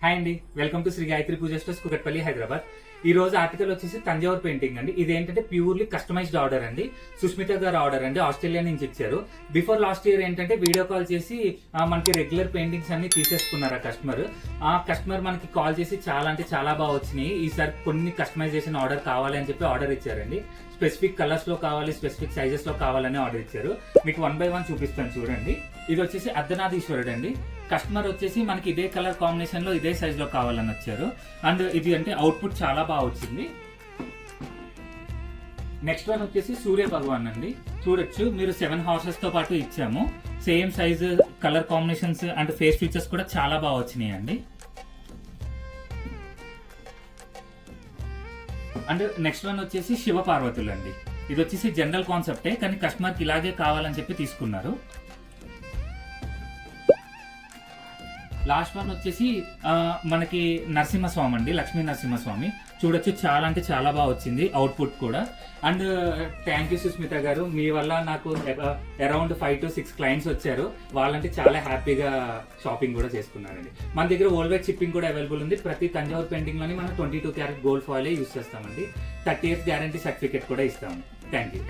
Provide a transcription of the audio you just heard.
Hi అండి, welcome to Shri Gayatri Pooja stores, Kukatpally, Hyderabad. ఈ రోజు ఆర్టికల్ వచ్చేసి తంజావూర్ పెయింటింగ్ అండి. ఇది ఏంటంటే ప్యూర్లీ కస్టమైజ్డ్ ఆర్డర్ అండి. సుష్మిత గారు ఆర్డర్ అండి, ఆస్ట్రేలియా నుంచి ఇచ్చారు. బిఫోర్ లాస్ట్ ఇయర్ ఏంటంటే వీడియో కాల్ చేసి మనకి రెగ్యులర్ పెయింటింగ్స్ అన్ని తీసేసుకున్నారు ఆ కస్టమర్ మనకి కాల్ చేసి చాలా అంటే చాలా బాగా వచ్చినాయి, ఈసారి కొన్ని కస్టమైజేషన్ ఆర్డర్ కావాలి అని చెప్పి ఆర్డర్ ఇచ్చారండి. స్పెసిఫిక్ కలర్స్ లో కావాలి, స్పెసిఫిక్ సైజెస్ లో కావాలని ఆర్డర్ ఇచ్చారు. మీకు 1 by 1 చూపిస్తాను చూడండి. ఇది వచ్చేసి అర్ధనాథీశ్వరుడు అండి. కస్టమర్ వచ్చేసి మనకి ఇదే కలర్ కాంబినేషన్ లో ఇదే సైజ్ లో కావాలని వచ్చారు. అండ్ ఇది అంటే అవుట్పుట్ చాలా బాగా వచ్చింది. నెక్స్ట్ వన్ వచ్చేసి సూర్య భగవాన్ అండి. చూడొచ్చు మీరు 7 హార్సెస్ తో పాటు ఇచ్చాము. Same size, colour combinations and face features కూడా చాలా బాగా వచ్చినాయి అండి. అండ్ నెక్స్ట్ వన్ వచ్చేసి శివ పార్వతులు అండి. ఇది వచ్చేసి జనరల్ కాన్సెప్టే, కానీ కస్టమర్కి ఇలాగే కావాలని చెప్పి తీసుకున్నారు. లాస్ట్ వన్ వచ్చేసి మనకి నరసింహస్వామి అండి, లక్ష్మీ నరసింహస్వామి. చూడొచ్చు చాలా అంటే చాలా బాగా వచ్చింది అవుట్పుట్ కూడా. అండ్ థ్యాంక్ యూ సుస్మిత గారు, మీ వల్ల నాకు అరౌండ్ 5 to 6 క్లయింట్స్ వచ్చారు. వాళ్ళంటే చాలా హ్యాపీగా షాపింగ్ కూడా చేసుకున్నారండి. మన దగ్గర వరల్డ్ షిప్పింగ్ కూడా అవైలబుల్ ఉంది. ప్రతి తంజావూర్ పెయింటింగ్ లోని మనం 22 క్యారెట్ గోల్డ్ ఫాయిల్ యూస్ చేస్తామండి. 30 years గ్యారంటీ సర్టిఫికేట్ కూడా ఇస్తాము. Thank you.